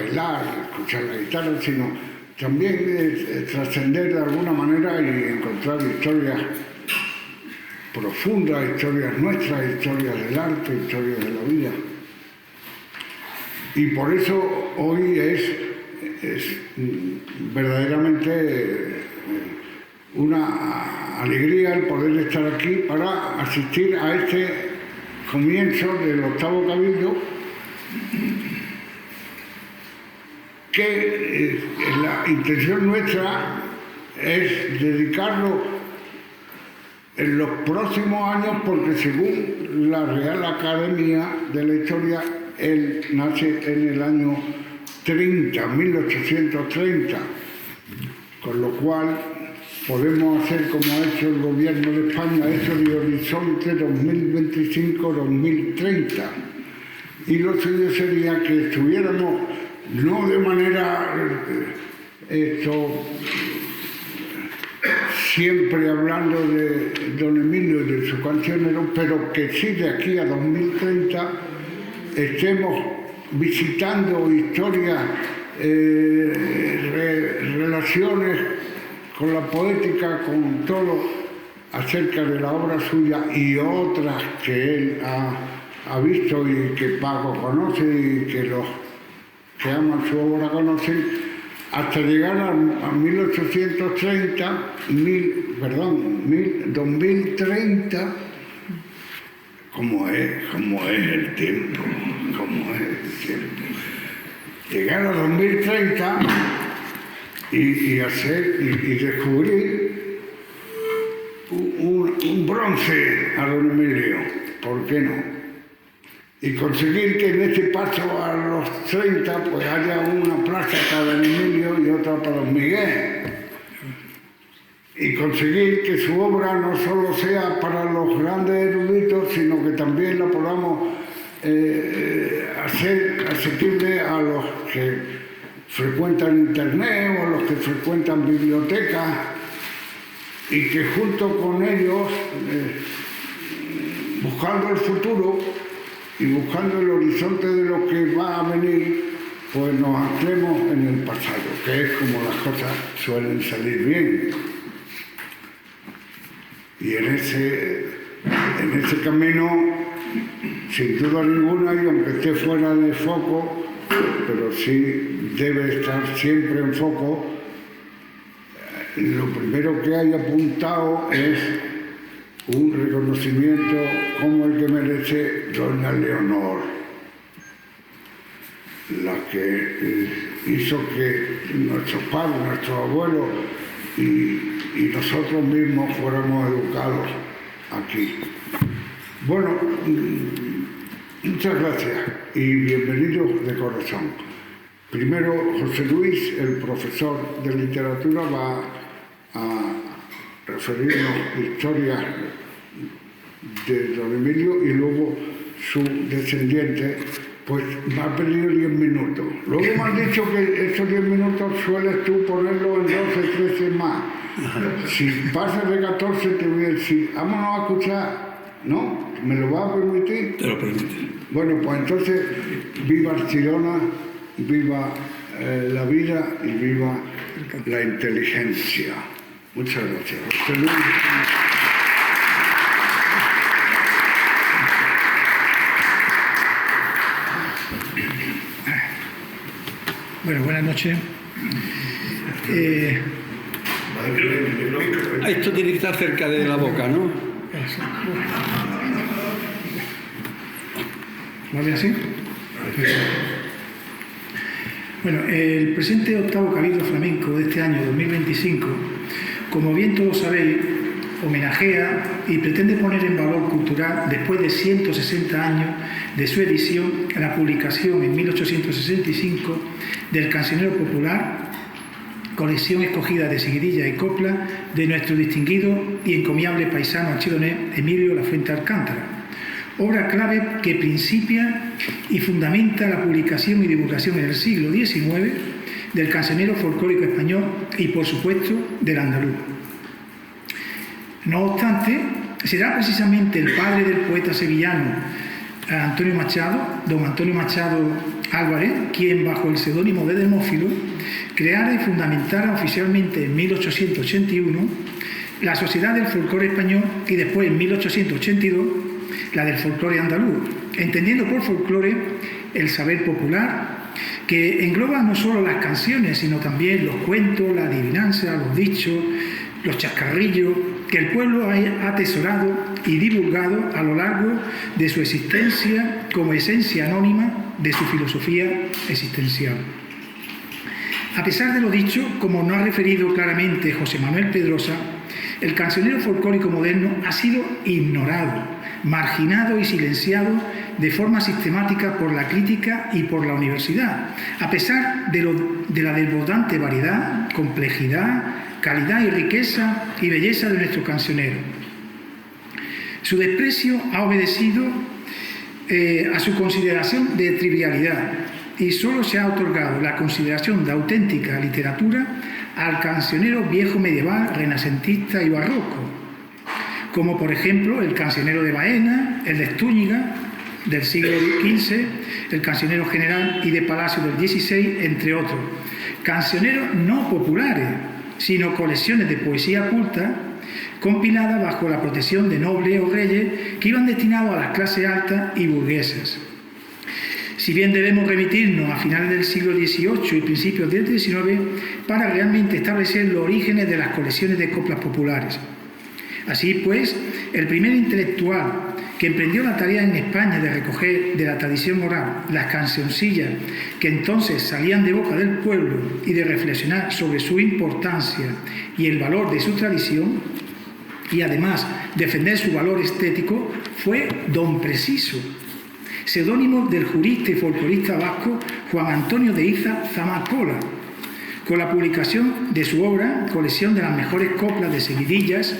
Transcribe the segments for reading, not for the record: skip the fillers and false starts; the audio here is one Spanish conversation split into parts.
bailar, escuchar la guitarra, sino también trascender de alguna manera y encontrar historias profundas, historias nuestras, historias del arte, historias de la vida. Y por eso hoy es verdaderamente una alegría el poder estar aquí para asistir a este comienzo del 8º Cabildo, que la intención nuestra es dedicarlo en los próximos años, porque según la Real Academia de la Historia, él nace en el año 1830, con lo cual podemos hacer como ha hecho el gobierno de España, eso de horizonte 2025-2030. Y lo suyo sería que estuviéramos, no de manera siempre hablando de don Emilio y de su cancionero, pero que sí de aquí a 2030 estemos visitando historias, relaciones con la poética, con todo acerca de la obra suya y otras que él ha visto y que Paco conoce y que los que aman su obra conocen, hasta llegar a 1830, 2030, como es el tiempo, Llegar a 2030 y descubrir un bronce a don Emilio, ¿por qué no? Y conseguir que en este paso a los 30 pues haya una plaza para don Emilio y otra para don Miguel. Y conseguir que su obra no solo sea para los grandes eruditos, sino que también la podamos hacer asequible a los que frecuentan internet o a los que frecuentan bibliotecas, y que junto con ellos, buscando el futuro y buscando el horizonte de lo que va a venir, pues nos anclemos en el pasado, que es como las cosas suelen salir bien. Y en ese camino, sin duda ninguna, y aunque esté fuera de foco, pero sí debe estar siempre en foco, lo primero que hay apuntado es un reconocimiento como el que merece doña Leonor, la que hizo que nuestros padres, nuestros abuelos y nosotros mismos fuéramos educados aquí. Bueno, muchas gracias y bienvenidos de corazón. Primero, José Luis, el profesor de literatura, va a referirnos historias de don Emilio, y luego su descendiente pues me ha pedido 10 minutos. Luego me han dicho que esos 10 minutos sueles tú ponerlos en 12, 13 más. Si pasas de 14 te voy a decir, vámonos a escuchar, ¿no? ¿Me lo vas a permitir? Te lo permito. Bueno, pues entonces, viva Archidona, viva la vida y viva la inteligencia. Muchas gracias. Bueno, buenas noches. Esto tiene que estar cerca de la boca, ¿no? ¿Vale así? Bueno, el presente 8º Cabildo Flamenco de este año 2025, como bien todos sabéis, homenajea y pretende poner en valor cultural, después de 160 años de su edición, la publicación en 1865 del Cancionero Popular, colección escogida de seguidilla y copla de nuestro distinguido y encomiable paisano archidonés Emilio Lafuente Alcántara. Obra clave que principia y fundamenta la publicación y divulgación en el siglo XIX del cancionero folclórico español y, por supuesto, del andaluz. No obstante, será precisamente el padre del poeta sevillano a Antonio Machado, don Antonio Machado Álvarez, quien bajo el seudónimo de Demófilo creara y fundamentara oficialmente en 1881 la Sociedad del Folclore Español y después en 1882 la del folclore andaluz, entendiendo por folclore el saber popular que engloba no solo las canciones, sino también los cuentos, la adivinanza, los dichos, los chascarrillos que el pueblo ha atesorado y divulgado a lo largo de su existencia como esencia anónima de su filosofía existencial. A pesar de lo dicho, como nos ha referido claramente José Manuel Pedrosa, el cancionero folclórico moderno ha sido ignorado, marginado y silenciado de forma sistemática por la crítica y por la universidad, a pesar de la desbordante variedad, complejidad, calidad y riqueza y belleza de nuestro cancionero. Su desprecio ha obedecido a su consideración de trivialidad y solo se ha otorgado la consideración de auténtica literatura al cancionero viejo medieval, renacentista y barroco, como por ejemplo el cancionero de Baena, el de Estúñiga del siglo XV, el cancionero general y de Palacio del XVI, entre otros. Cancioneros no populares, sino colecciones de poesía culta compiladas bajo la protección de nobles o reyes que iban destinados a las clases altas y burguesas. Si bien debemos remitirnos a finales del siglo XVIII y principios del XIX para realmente establecer los orígenes de las colecciones de coplas populares. Así pues, el primer intelectual que emprendió la tarea en España de recoger de la tradición oral las cancioncillas que entonces salían de boca del pueblo y de reflexionar sobre su importancia y el valor de su tradición, y además defender su valor estético, fue Don Preciso, seudónimo del jurista y folclorista vasco Juan Antonio de Iza Zamacola, con la publicación de su obra, colección de las mejores coplas de seguidillas,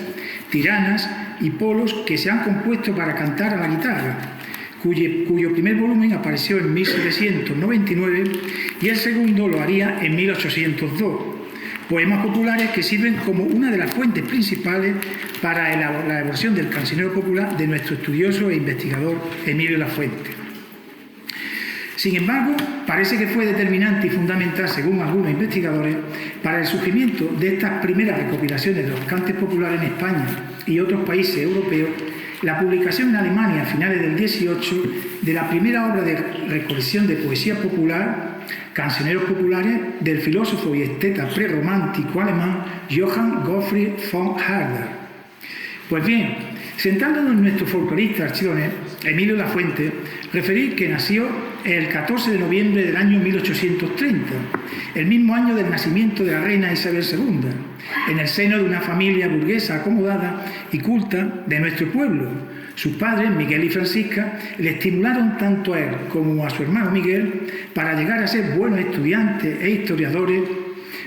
tiranas y polos que se han compuesto para cantar a la guitarra, cuyo primer volumen apareció en 1799 y el segundo lo haría en 1802. Poemas populares que sirven como una de las fuentes principales para la elaboración del cancionero popular de nuestro estudioso e investigador Emilio Lafuente. Sin embargo, parece que fue determinante y fundamental, según algunos investigadores, para el surgimiento de estas primeras recopilaciones de los cantes populares en España y otros países europeos, la publicación en Alemania a finales del 18 de la primera obra de recolección de poesía popular, Cancioneros populares, del filósofo y esteta prerromántico alemán Johann Gottfried von Herder. Pues bien, centrándonos en nuestro folclorista archidonés, Emilio Lafuente, referir que nació el 14 de noviembre del año 1830, el mismo año del nacimiento de la reina Isabel II, en el seno de una familia burguesa acomodada y culta de nuestro pueblo. Sus padres, Miguel y Francisca, le estimularon tanto a él como a su hermano Miguel para llegar a ser buenos estudiantes e historiadores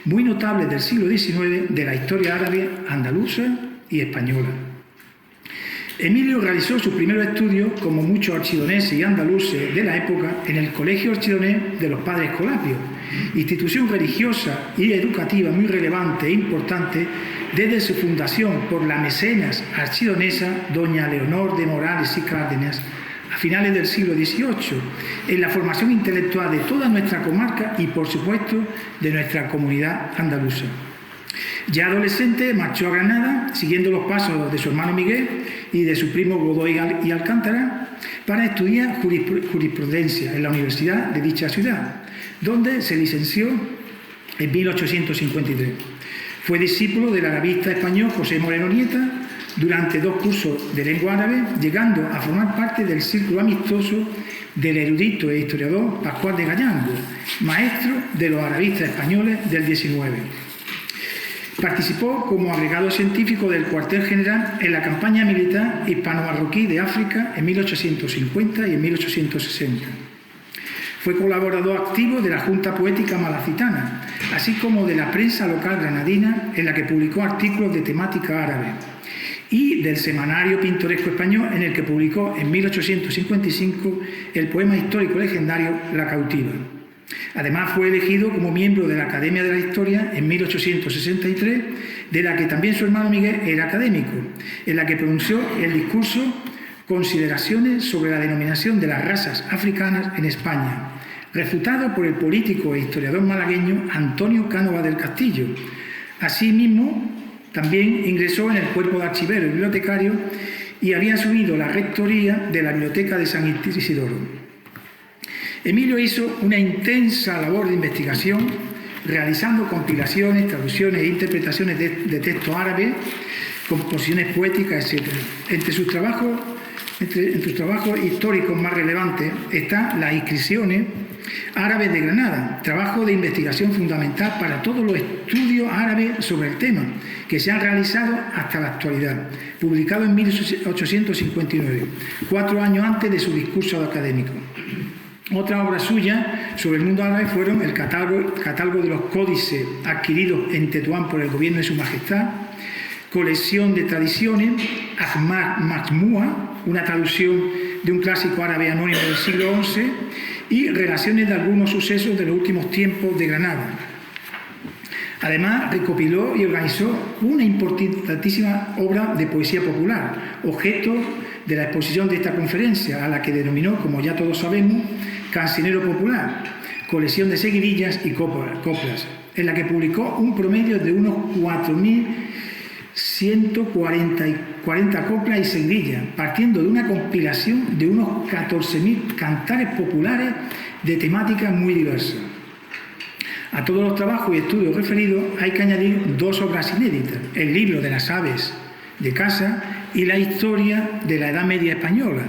muy notables del siglo XIX de la historia árabe, andaluza y española. Emilio realizó sus primeros estudios, como muchos archidoneses y andaluces de la época, en el Colegio Archidonés de los Padres Escolapios, institución religiosa y educativa muy relevante e importante desde su fundación por la mecenas archidonesa doña Leonor de Morales y Cárdenas a finales del siglo XVIII, en la formación intelectual de toda nuestra comarca y, por supuesto, de nuestra comunidad andaluza. Ya adolescente marchó a Granada, siguiendo los pasos de su hermano Miguel y de su primo Godoy y Alcántara, para estudiar jurisprudencia en la Universidad de dicha ciudad, donde se licenció en 1853. Fue discípulo del arabista español José Moreno Nieta durante 2 cursos de lengua árabe, llegando a formar parte del círculo amistoso del erudito e historiador Pascual de Gallango, maestro de los arabistas españoles del XIX. Participó como agregado científico del cuartel general en la campaña militar hispano-marroquí de África en 1850 y en 1860. Fue colaborador activo de la Junta Poética Malacitana, así como de la prensa local granadina, en la que publicó artículos de temática árabe, y del Semanario Pintoresco Español, en el que publicó en 1855 el poema histórico legendario La Cautiva. Además, fue elegido como miembro de la Academia de la Historia en 1863, de la que también su hermano Miguel era académico, en la que pronunció el discurso Consideraciones sobre la denominación de las razas africanas en España, refutado por el político e historiador malagueño Antonio Cánovas del Castillo. Asimismo, también ingresó en el cuerpo de archivero y bibliotecario y había asumido la rectoría de la Biblioteca de San Isidoro. Emilio hizo una intensa labor de investigación, realizando compilaciones, traducciones e interpretaciones de textos árabes, composiciones poéticas, etc. Entre sus trabajos históricos más relevantes están las inscripciones árabes de Granada, trabajo de investigación fundamental para todos los estudios árabes sobre el tema que se han realizado hasta la actualidad, publicado en 1859, 4 años antes de su discurso académico. Otra obra suya sobre el mundo árabe fueron el catálogo de los códices adquiridos en Tetuán por el gobierno de Su Majestad, colección de tradiciones, Ahmad Majmúa, una traducción de un clásico árabe anónimo del siglo XI, y relaciones de algunos sucesos de los últimos tiempos de Granada. Además, recopiló y organizó una importantísima obra de poesía popular, objeto de la exposición de esta conferencia, a la que denominó, como ya todos sabemos, Cancionero Popular, colección de seguidillas y coplas, en la que publicó un promedio de unos 4.140 coplas y seguidillas, partiendo de una compilación de unos 14.000 cantares populares de temáticas muy diversas. A todos los trabajos y estudios referidos hay que añadir 2 obras inéditas: el libro de las aves de casa y la historia de la Edad Media española,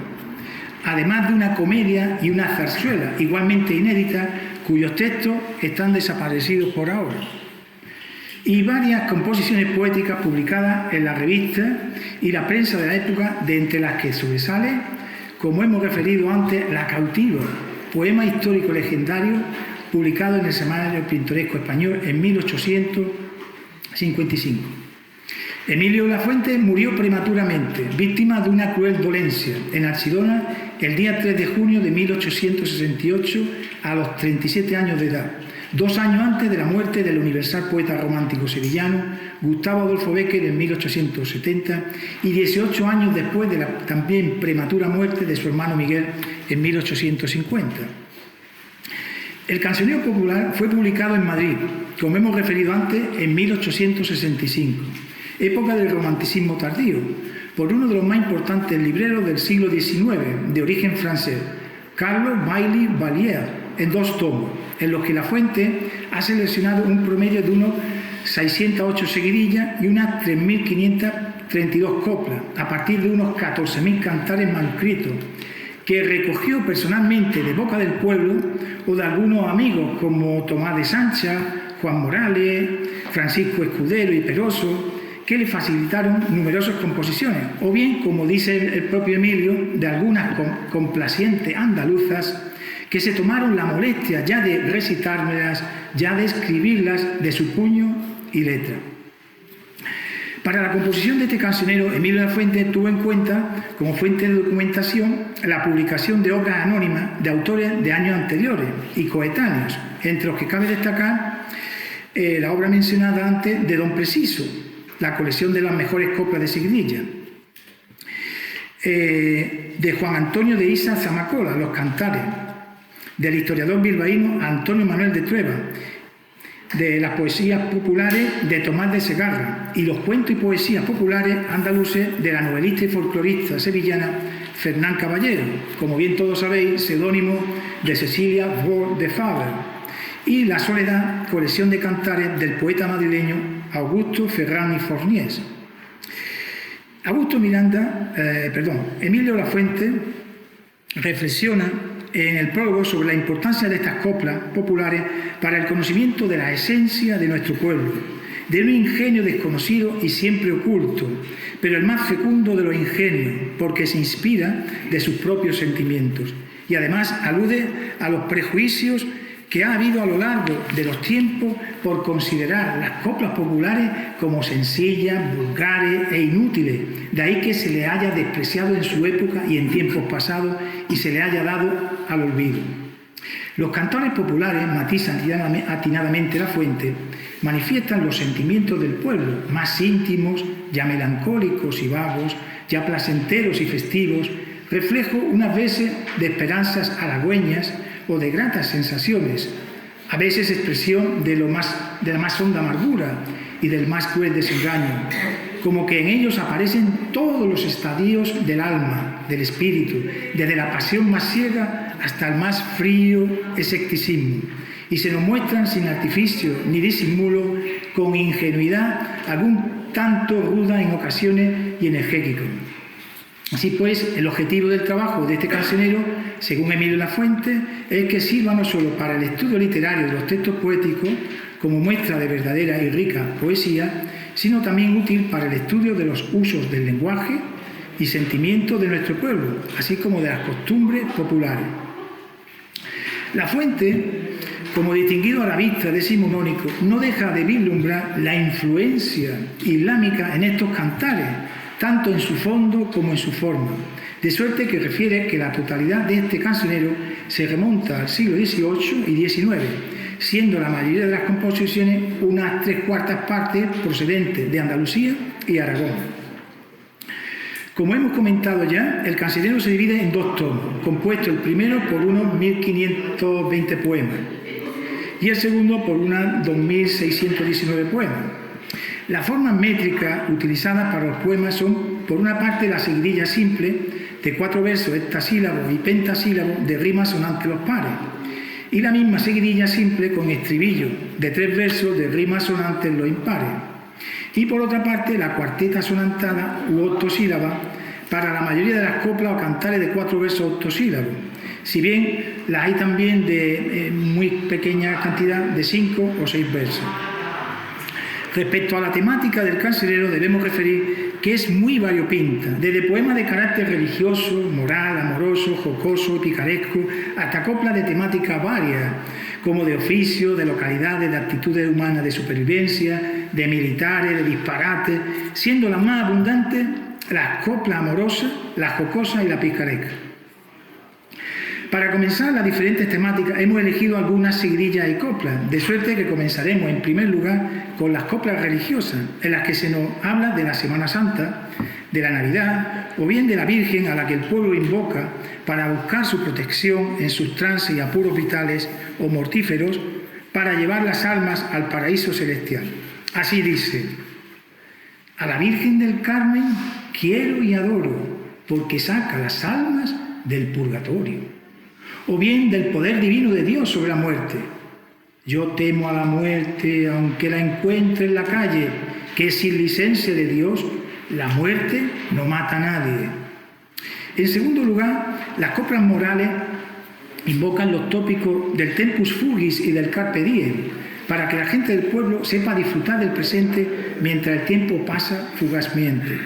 además de una comedia y una zarzuela igualmente inéditas, cuyos textos están desaparecidos por ahora, y varias composiciones poéticas publicadas en la revista y la prensa de la época, de entre las que sobresale, como hemos referido antes, La Cautiva, poema histórico legendario publicado en el Semanario Pintoresco Español en 1855. Emilio Lafuente murió prematuramente, víctima de una cruel dolencia, en Archidona el día 3 de junio de 1868, a los 37 años de edad, 2 años antes de la muerte del universal poeta romántico sevillano Gustavo Adolfo Bécquer en 1870 y 18 años después de la también prematura muerte de su hermano Miguel en 1850. El Cancionero Popular fue publicado en Madrid, como hemos referido antes, en 1865, época del romanticismo tardío, por uno de los más importantes libreros del siglo XIX, de origen francés, Carlos Bailly Vallière, en 2 tomos, en los que Lafuente ha seleccionado un promedio de unos 608 seguidillas y unas 3.532 coplas, a partir de unos 14.000 cantares manuscritos, que recogió personalmente de boca del pueblo o de algunos amigos como Tomás de Sancha, Juan Morales, Francisco Escudero y Peroso, que le facilitaron numerosas composiciones, o bien, como dice el propio Emilio, de algunas complacientes andaluzas que se tomaron la molestia ya de recitármelas, ya de escribirlas de su puño y letra. Para la composición de este cancionero, Emilio Lafuente tuvo en cuenta como fuente de documentación la publicación de obras anónimas de autores de años anteriores y coetáneos, entre los que cabe destacar la obra mencionada antes de Don Preciso, la colección de las mejores coplas de seguidilla, de Juan Antonio de Isa Zamacola, Los Cantares, del historiador bilbaíno Antonio Manuel de Trueba, de las poesías populares de Tomás de Segarra y los cuentos y poesías populares andaluces de la novelista y folclorista sevillana Fernán Caballero, como bien todos sabéis, seudónimo de Cecilia Bohr de Faber, y La Soledad, colección de cantares del poeta madrileño Augusto Ferrán y Forniés. Emilio Lafuente reflexiona en el prólogo sobre la importancia de estas coplas populares para el conocimiento de la esencia de nuestro pueblo, de un ingenio desconocido y siempre oculto, pero el más fecundo de los ingenios, porque se inspira de sus propios sentimientos, y además alude a los prejuicios que ha habido a lo largo de los tiempos por considerar las coplas populares como sencillas, vulgares e inútiles, de ahí que se le haya despreciado en su época y en tiempos pasados y se le haya dado al olvido. Los cantores populares, matiza atinadamente Lafuente, manifiestan los sentimientos del pueblo, más íntimos, ya melancólicos y vagos, ya placenteros y festivos, reflejo unas veces de esperanzas halagüeñas o de gratas sensaciones, a veces expresión de la más honda amargura y del más cruel desengaño, como que en ellos aparecen todos los estadios del alma, del espíritu, desde la pasión más ciega hasta el más frío escepticismo, y se nos muestran sin artificio ni disimulo, con ingenuidad algún tanto ruda en ocasiones y energético. Así pues, el objetivo del trabajo de este cancionero, según Emilio Lafuente, es que sirva no solo para el estudio literario de los textos poéticos, como muestra de verdadera y rica poesía, sino también útil para el estudio de los usos del lenguaje y sentimientos de nuestro pueblo, así como de las costumbres populares. Lafuente, como distinguido arabista decimonónico, no deja de vislumbrar la influencia islámica en estos cantares, tanto en su fondo como en su forma, de suerte que refiere que la totalidad de este cancionero se remonta al siglo XVIII y XIX, siendo la mayoría de las composiciones unas 3/4 partes procedentes de Andalucía y Aragón. Como hemos comentado ya, el cancionero se divide en 2 tomos, compuesto el primero por unos 1520 poemas y el segundo por unas 2619 poemas. Las formas métricas utilizadas para los poemas son, por una parte, la seguidilla simple de 4 versos hectasílabos y pentasílabos de rimas sonantes los pares, y la misma seguidilla simple con estribillo de 3 versos de rimas sonantes los impares. Y por otra parte, la cuarteta sonantada u octosílaba para la mayoría de las coplas o cantares de 4 versos octosílabos, si bien las hay también de muy pequeña cantidad de 5 o 6 versos. Respecto a la temática del cancionero debemos referir que es muy variopinta, desde poemas de carácter religioso, moral, amoroso, jocoso, picaresco, hasta coplas de temática varias, como de oficio, de localidades, de actitudes humanas de supervivencia, de militares, de disparates, siendo las más abundantes las coplas amorosas, las jocosas y la picaresca. Para comenzar las diferentes temáticas hemos elegido algunas seguidillas y coplas, de suerte que comenzaremos en primer lugar con las coplas religiosas, en las que se nos habla de la Semana Santa, de la Navidad o bien de la Virgen a la que el pueblo invoca para buscar su protección en sus trances y apuros vitales o mortíferos para llevar las almas al paraíso celestial. Así dice: a la Virgen del Carmen quiero y adoro, porque saca las almas del purgatorio. O bien del poder divino de Dios sobre la muerte. Yo temo a la muerte, aunque la encuentre en la calle, que sin licencia de Dios, la muerte no mata a nadie. En segundo lugar, las coplas morales invocan los tópicos del tempus fugis y del carpe diem, para que la gente del pueblo sepa disfrutar del presente mientras el tiempo pasa fugazmente.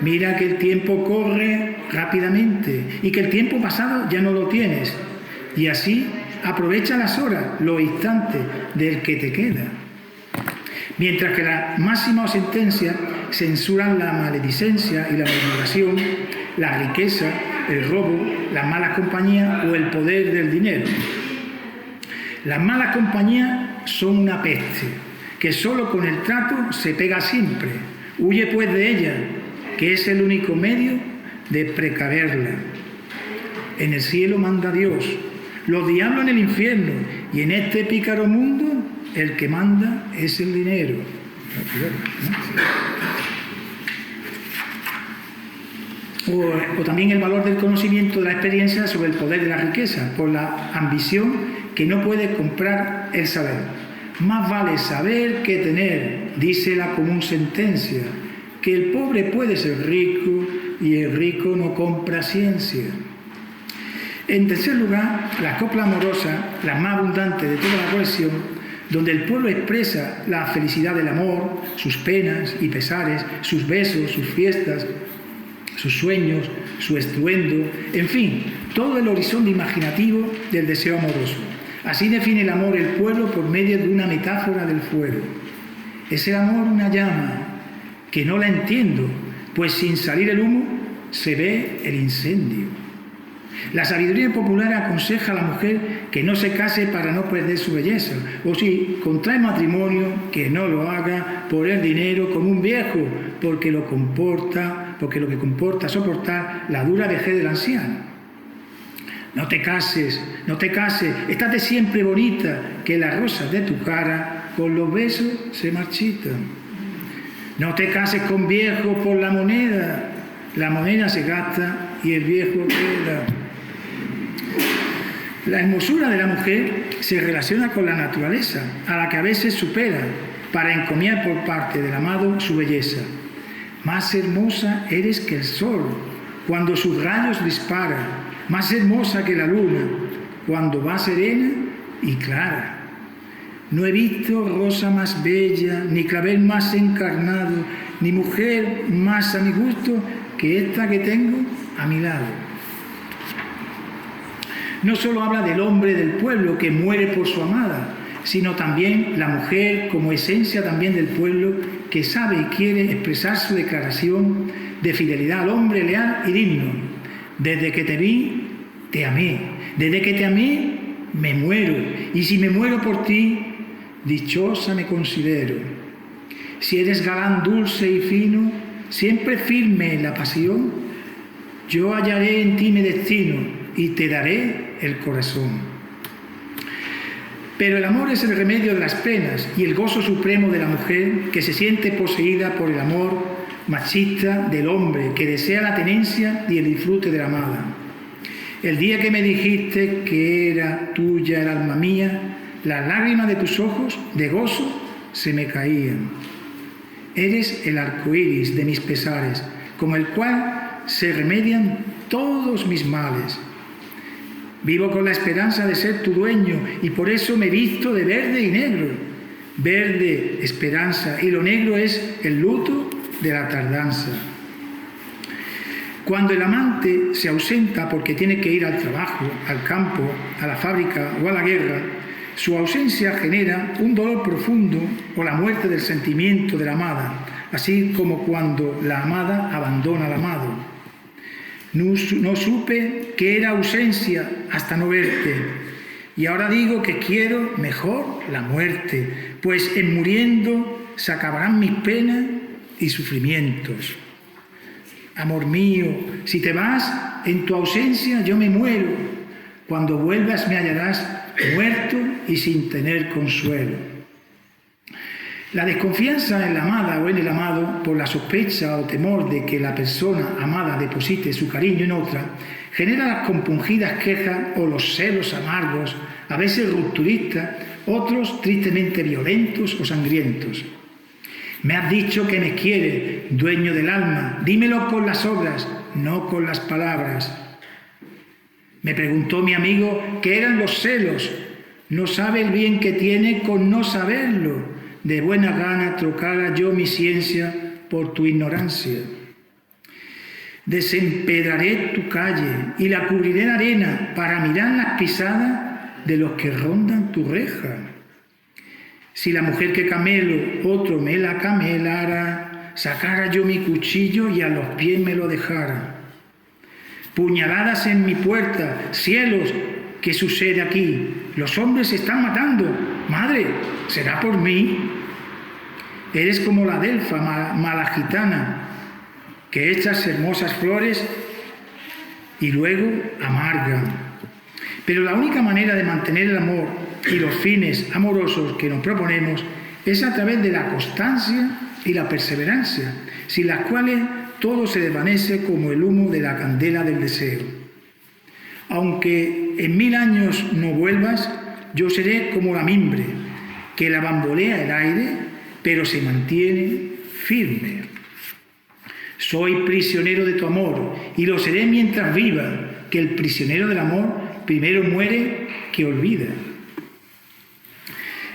Mira que el tiempo corre rápidamente y que el tiempo pasado ya no lo tienes. Y así aprovecha las horas, los instantes del que te queda. Mientras que las máximas sentencias censuran la maledicencia y la murmuración, la riqueza, el robo, las malas compañías o el poder del dinero. Las malas compañías son una peste, que solo con el trato se pega siempre. Huye pues de ella, que es el único medio de precaverla. En el cielo manda Dios, los diablos en el infierno, y en este pícaro mundo el que manda es el dinero. O también el valor del conocimiento de la experiencia sobre el poder de la riqueza, por la ambición que no puede comprar el saber. Más vale saber que tener, dice la común sentencia, que el pobre puede ser rico y el rico no compra ciencia. En tercer lugar, las coplas amorosas, las más abundantes de toda la colección, donde el pueblo expresa la felicidad del amor, sus penas y pesares, sus besos, sus fiestas, sus sueños, su estruendo, en fin, todo el horizonte imaginativo del deseo amoroso. Así define el amor el pueblo por medio de una metáfora del fuego. Es el amor una llama, que no la entiendo, pues sin salir el humo se ve el incendio. La sabiduría popular aconseja a la mujer que no se case para no perder su belleza, o si contrae matrimonio, que no lo haga por el dinero como un viejo, porque lo porque lo que comporta soportar la dura vejez del anciano. No te cases, estate siempre bonita, que las rosas de tu cara con los besos se marchitan. No te cases con viejo por la moneda se gasta y el viejo queda. La hermosura de la mujer se relaciona con la naturaleza, a la que a veces supera, para encomiar por parte del amado su belleza. Más hermosa eres que el sol, cuando sus rayos dispara, más hermosa que la luna, cuando va serena y clara. No he visto rosa más bella, ni clavel más encarnado, ni mujer más a mi gusto que esta que tengo a mi lado. No solo habla del hombre del pueblo que muere por su amada, sino también la mujer como esencia también del pueblo que sabe y quiere expresar su declaración de fidelidad al hombre leal y digno. Desde que te vi, te amé. Desde que te amé, me muero. Y si me muero por ti, dichosa me considero. Si eres galán dulce y fino, siempre firme en la pasión, yo hallaré en ti mi destino y te daré el corazón. Pero el amor es el remedio de las penas y el gozo supremo de la mujer que se siente poseída por el amor machista del hombre que desea la tenencia y el disfrute de la amada. El día que me dijiste que era tuya el alma mía, las lágrimas de tus ojos de gozo se me caían. Eres el arco iris de mis pesares, con el cual se remedian todos mis males. Vivo con la esperanza de ser tu dueño y por eso me visto de verde y negro. Verde, esperanza, y lo negro es el luto de la tardanza. Cuando el amante se ausenta porque tiene que ir al trabajo, al campo, a la fábrica o a la guerra, su ausencia genera un dolor profundo o la muerte del sentimiento de la amada, así como cuando la amada abandona al amado. No supe que era ausencia hasta no verte, y ahora digo que quiero mejor la muerte, pues en muriendo se acabarán mis penas y sufrimientos. Amor mío, si te vas, en tu ausencia yo me muero. Cuando vuelvas me hallarás muerto y sin tener consuelo. La desconfianza en la amada o en el amado por la sospecha o temor de que la persona amada deposite su cariño en otra, genera las compungidas quejas o los celos amargos, a veces rupturistas, otros tristemente violentos o sangrientos. Me has dicho que me quieres, dueño del alma, dímelo con las obras, no con las palabras. Me preguntó mi amigo qué eran los celos. No sabe el bien que tiene con no saberlo. De buena gana trocara yo mi ciencia por tu ignorancia. Desempedraré tu calle y la cubriré de arena para mirar las pisadas de los que rondan tu reja. Si la mujer que camelo otro me la camelara, sacara yo mi cuchillo y a los pies me lo dejara. Puñaladas en mi puerta, cielos, ¿qué sucede aquí? Los hombres se están matando. Madre, ¿será por mí? Eres como la delfa mala gitana, que echas hermosas flores y luego amargan. Pero la única manera de mantener el amor y los fines amorosos que nos proponemos es a través de la constancia y la perseverancia, sin las cuales todo se desvanece como el humo de la candela del deseo. Aunque en 1000 años no vuelvas, yo seré como la mimbre, que la bambolea el aire, pero se mantiene firme. Soy prisionero de tu amor, y lo seré mientras viva, que el prisionero del amor primero muere que olvida.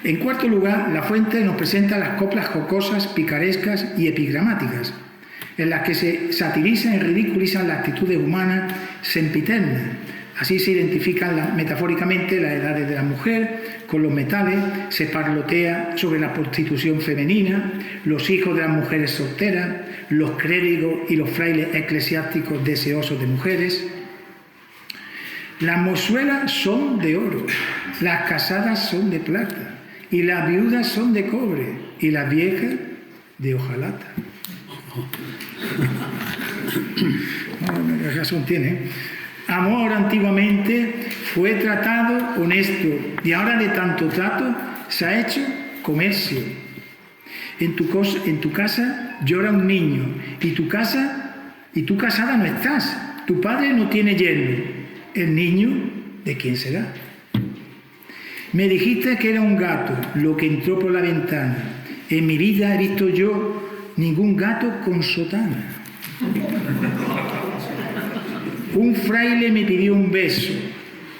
En cuarto lugar, La Fuente nos presenta las coplas jocosas, picarescas y epigramáticas, en las que se satirizan y ridiculizan las actitudes humanas sempiternas. Así se identifican metafóricamente las edades de la mujer con los metales, se parlotea sobre la prostitución femenina, los hijos de las mujeres solteras, los clérigos y los frailes eclesiásticos deseosos de mujeres. Las mozuelas son de oro, las casadas son de plata, y las viudas son de cobre, y las viejas de hojalata. No, razón tiene. Amor antiguamente fue tratado honesto y ahora de tanto trato se ha hecho comercio. En tu casa llora un niño y tú casada no estás. Tu padre no tiene yerno. El niño, ¿de quién será? Me dijiste que era un gato lo que entró por la ventana. En mi vida he visto yo ningún gato con sotana. Un fraile me pidió un beso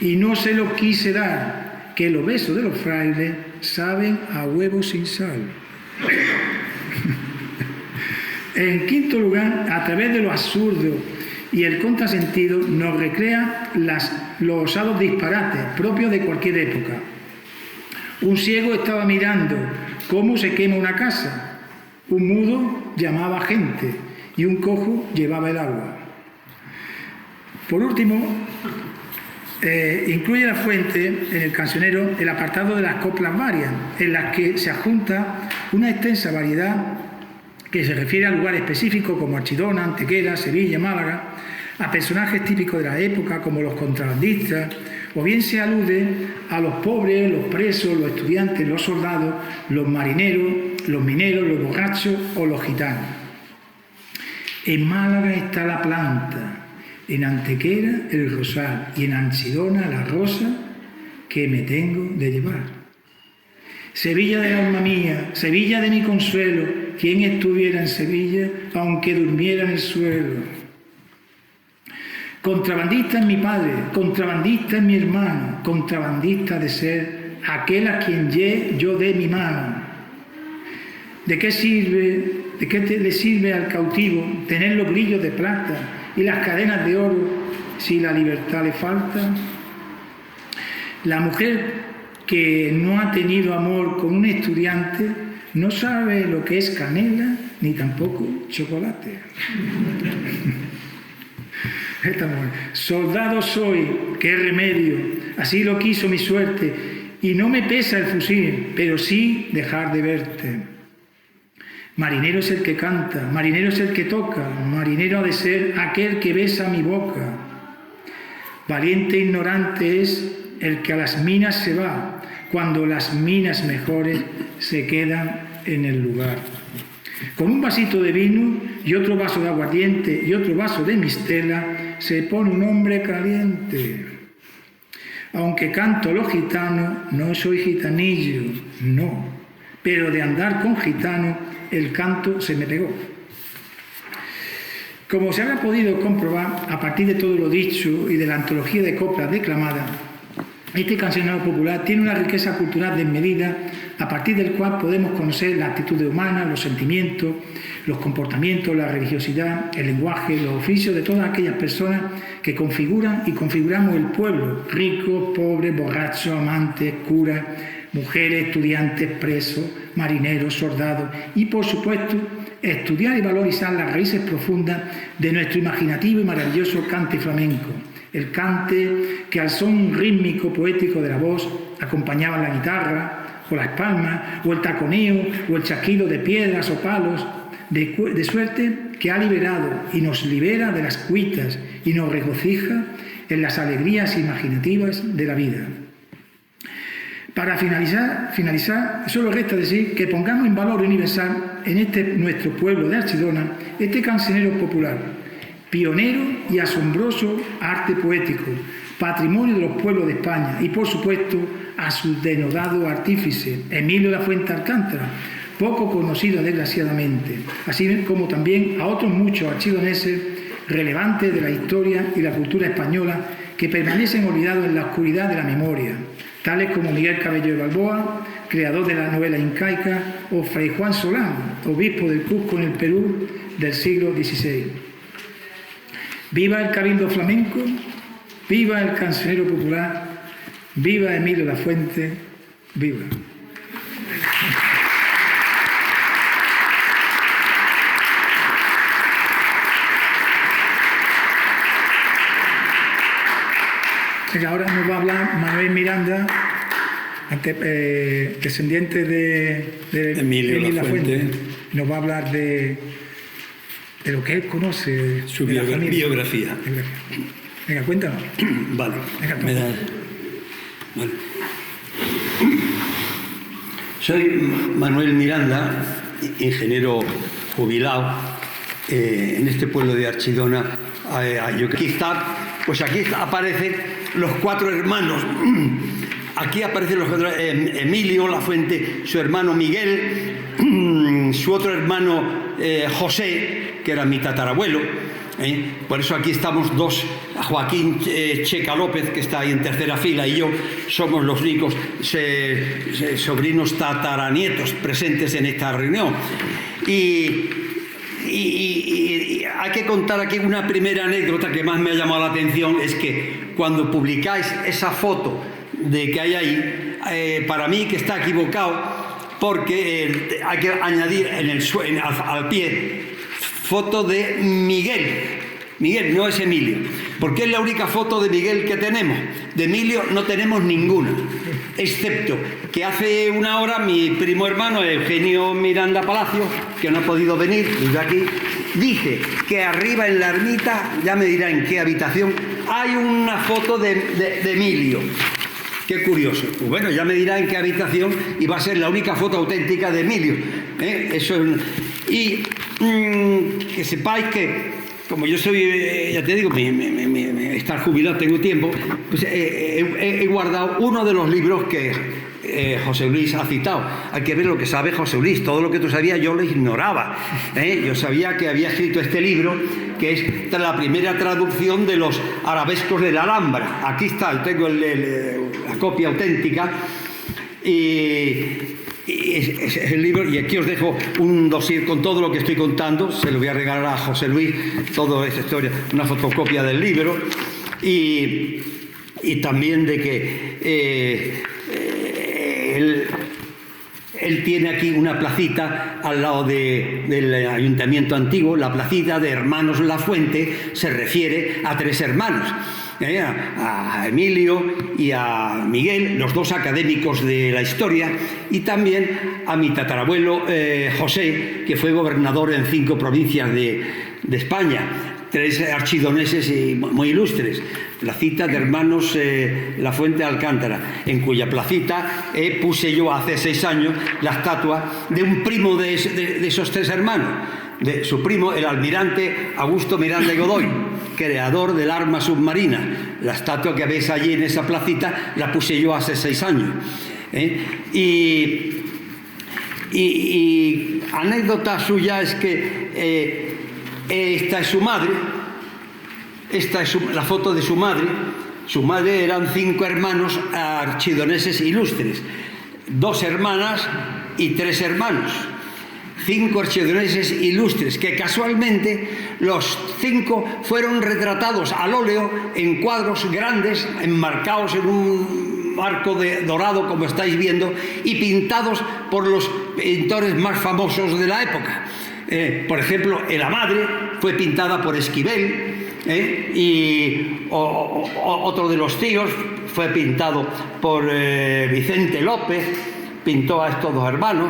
y no se lo quise dar, que los besos de los frailes saben a huevo sin sal. En quinto lugar, a través de lo absurdo y el contrasentido, nos recrea los osados disparates propios de cualquier época. Un ciego estaba mirando cómo se quema una casa, un mudo llamaba gente y un cojo llevaba el agua. Por último, incluye la fuente en el cancionero el apartado de las coplas varias, en las que se adjunta una extensa variedad que se refiere a lugares específicos como Archidona, Antequera, Sevilla, Málaga, a personajes típicos de la época como los contrabandistas, o bien se alude a los pobres, los presos, los estudiantes, los soldados, los marineros, los mineros, los borrachos o los gitanos. En Málaga está la planta, en Antequera el rosal y en Archidona la rosa que me tengo de llevar. Sevilla del alma mía, Sevilla de mi consuelo, quien estuviera en Sevilla, aunque durmiera en el suelo. Contrabandista es mi padre, contrabandista es mi hermano, contrabandista de ser aquel a quien yo dé mi mano. ¿De qué le sirve al cautivo tener los grillos de plata y las cadenas de oro si la libertad le falta? La mujer que no ha tenido amor con un estudiante no sabe lo que es canela ni tampoco chocolate. Soldado soy, qué remedio, así lo quiso mi suerte, y no me pesa el fusil, pero sí dejar de verte. Marinero es el que canta, marinero es el que toca, marinero ha de ser aquel que besa mi boca. Valiente e ignorante es el que a las minas se va, cuando las minas mejores se quedan en el lugar. Con un vasito de vino y otro vaso de aguardiente y otro vaso de mistela se pone un hombre caliente. Aunque canto los gitanos, no soy gitanillo, no, pero de andar con gitanos el canto se me pegó. Como se habrá podido comprobar a partir de todo lo dicho y de la antología de coplas declamadas, este cancionero popular tiene una riqueza cultural desmedida a partir del cual podemos conocer la actitud humana, los sentimientos, los comportamientos, la religiosidad, el lenguaje, los oficios de todas aquellas personas que configuran y configuramos el pueblo: ricos, pobres, borrachos, amantes, curas, mujeres, estudiantes, presos, marineros, soldados y, por supuesto, estudiar y valorizar las raíces profundas de nuestro imaginativo y maravilloso cante flamenco. El cante que al son rítmico poético de la voz acompañaba la guitarra o las palmas o el taconeo o el chasquido de piedras o palos, de suerte que ha liberado y nos libera de las cuitas y nos regocija en las alegrías imaginativas de la vida. Para finalizar, solo resta decir que pongamos en valor universal en nuestro pueblo de Archidona este cancionero popular, pionero y asombroso arte poético, patrimonio de los pueblos de España, y por supuesto a su denodado artífice, Emilio La Fuente Alcántara, poco conocido desgraciadamente, así como también a otros muchos archidoneses relevantes de la historia y la cultura española que permanecen olvidados en la oscuridad de la memoria, tales como Miguel Cabello de Balboa, creador de la novela incaica, o Fray Juan Solán, obispo del Cusco en el Perú del siglo XVI. Viva el cabildo flamenco, viva el cancionero popular, viva Emilio La Fuente, viva. Ahora nos va a hablar Manuel Miranda, descendiente de Emilio La Fuente. Nos va a hablar de de lo que él conoce. Su de la familia. biografía. Venga, cuéntanos. Vale. Venga, Me da- vale. Soy Manuel Miranda, ingeniero jubilado en este pueblo de Archidona. Aquí aparecen los 4 hermanos. Aquí aparecen los 4, Emilio Lafuente, su hermano Miguel, su otro hermano José, que era mi tatarabuelo. Por eso aquí estamos dos, Joaquín Checa López, que está ahí en tercera fila, y yo somos los únicos sobrinos tataranietos presentes en esta reunión. Y hay que contar aquí una primera anécdota que más me ha llamado la atención, es que cuando publicáis esa foto de que hay ahí, para mí que está equivocado, porque hay que añadir al pie foto de Miguel. Miguel, no es Emilio, porque es la única foto de Miguel que tenemos. De Emilio no tenemos ninguna, excepto que hace una hora mi primo hermano Eugenio Miranda Palacio, que no ha podido venir, vive aquí, dice que arriba en la ermita, ya me dirá en qué habitación, hay una foto de Emilio. Qué curioso. Pues bueno, ya me dirá en qué habitación, y va a ser la única foto auténtica de Emilio. Eso es. Y que sepáis que, como yo soy, ya te digo, estar jubilado, tengo tiempo, pues he guardado uno de los libros que José Luis ha citado. Hay que ver lo que sabe José Luis. Todo lo que tú sabías yo lo ignoraba. Yo sabía que había escrito este libro, que es la primera traducción de los arabescos de la Alhambra. Aquí está, tengo la copia auténtica. Y es el libro, y aquí os dejo un dossier con todo lo que estoy contando. Se lo voy a regalar a José Luis, toda esa historia, una fotocopia del libro, y también de que él tiene aquí una placita al lado del ayuntamiento antiguo. La placita de Hermanos Lafuente se refiere a 3 hermanos, a Emilio y a Miguel, los 2 académicos de la historia, y también a mi tatarabuelo José, que fue gobernador en 5 provincias de España, 3 archidoneses muy ilustres. Placita de Hermanos Lafuente de Alcántara, en cuya placita puse yo hace 6 años la estatua de un primo de esos 3 hermanos, de su primo, el almirante Augusto Miranda y Godoy, creador del arma submarina. La estatua que veis allí en esa placita la puse yo hace 6 años. Y anécdota suya es que esta es su madre. Esta es la foto de su madre. Su madre eran 5 hermanos archidoneses ilustres, 2 hermanas y 3 hermanos. 5 archidoneses ilustres, que casualmente los 5 fueron retratados al óleo en cuadros grandes, enmarcados en un marco dorado, como estáis viendo, y pintados por los pintores más famosos de la época. Por ejemplo, la madre fue pintada por Esquivel, y otro de los tíos fue pintado por Vicente López, pintó a estos 2 hermanos.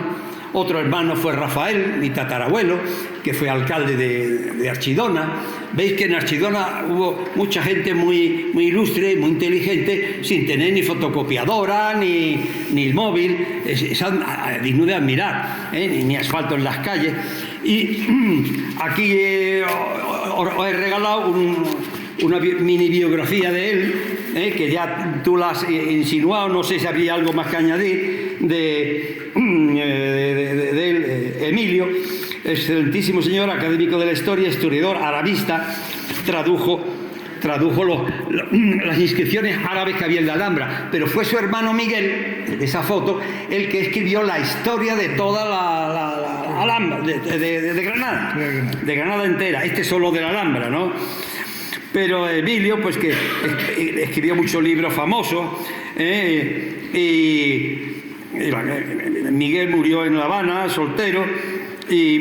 Otro hermano fue Rafael, mi tatarabuelo, que fue alcalde de Archidona. Veis que en Archidona hubo mucha gente muy ilustre, muy inteligente, sin tener ni fotocopiadora, ni el móvil, es digno de admirar, ni asfalto en las calles. Y aquí os he regalado una mini biografía de él, que ya tú la has insinuado, no sé si habría algo más que añadir, de él, Emilio, excelentísimo señor, académico de la historia, historiador, arabista, tradujo las inscripciones árabes que había en la Alhambra, pero fue su hermano Miguel, de esa foto, el que escribió la historia de toda la Alhambra, de Granada, de Granada entera, solo de la Alhambra, ¿no? Pero Emilio, pues que escribió muchos libros famosos, y Miguel murió en La Habana, soltero, y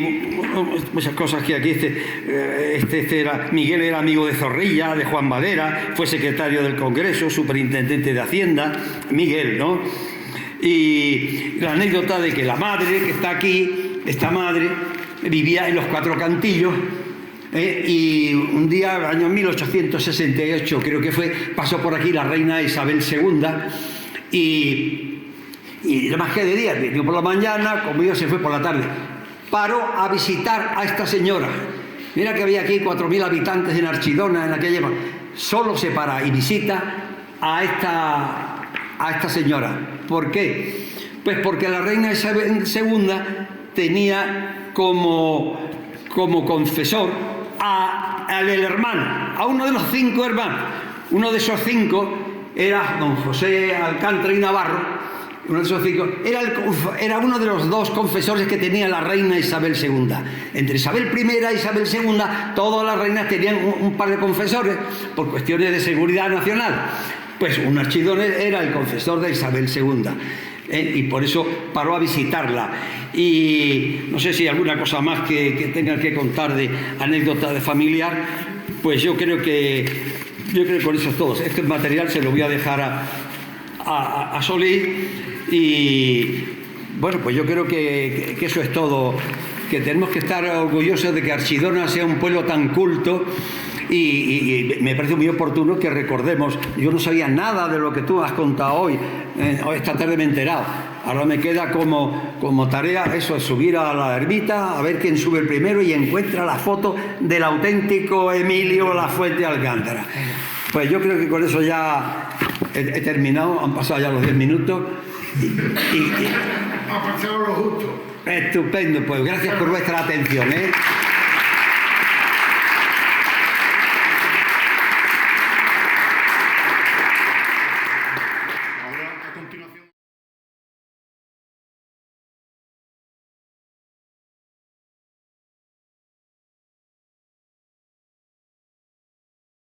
muchas cosas que aquí Miguel era amigo de Zorrilla, de Juan Valera, fue secretario del Congreso, superintendente de Hacienda, Miguel, ¿no? Y la anécdota de que la madre que está aquí, esta madre, vivía en los 4 Cantillos, Y un día, año 1868 creo que fue, pasó por aquí la reina Isabel II y más que de día, vino por la mañana, conmigo se fue por la tarde. Paró a visitar a esta señora. Mira que había aquí 4.000 habitantes en Archidona en aquella época. Solo se para y visita a esta señora. ¿Por qué? Pues porque la reina Isabel II tenía como confesor al hermano, a uno de los 5 hermanos. Uno de esos 5 era don José Alcántara y Navarro. Uno de esos 5 era uno de los 2 confesores que tenía la reina Isabel II. Entre Isabel I y Isabel II, todas las reinas tenían un par de confesores por cuestiones de seguridad nacional. Pues un archidonés era el confesor de Isabel II. Y por eso paró a visitarla. Y no sé si hay alguna cosa más que tengan que contar de anécdota de familiar. Pues yo creo que con eso es todo. Este material se lo voy a dejar a Solís. Y bueno, pues yo creo que eso es todo, que tenemos que estar orgullosos de que Archidona sea un pueblo tan culto y me parece muy oportuno que recordemos. Yo no sabía nada de lo que tú has contado hoy, esta tarde me he enterado. Ahora me queda como tarea eso, es subir a la ermita, a ver quién sube el primero y encuentra la foto del auténtico Emilio Lafuente Alcántara. Pues yo creo que con eso ya he terminado, han pasado ya los 10 minutos. Ha pasado lo justo. Estupendo, pues gracias por vuestra atención,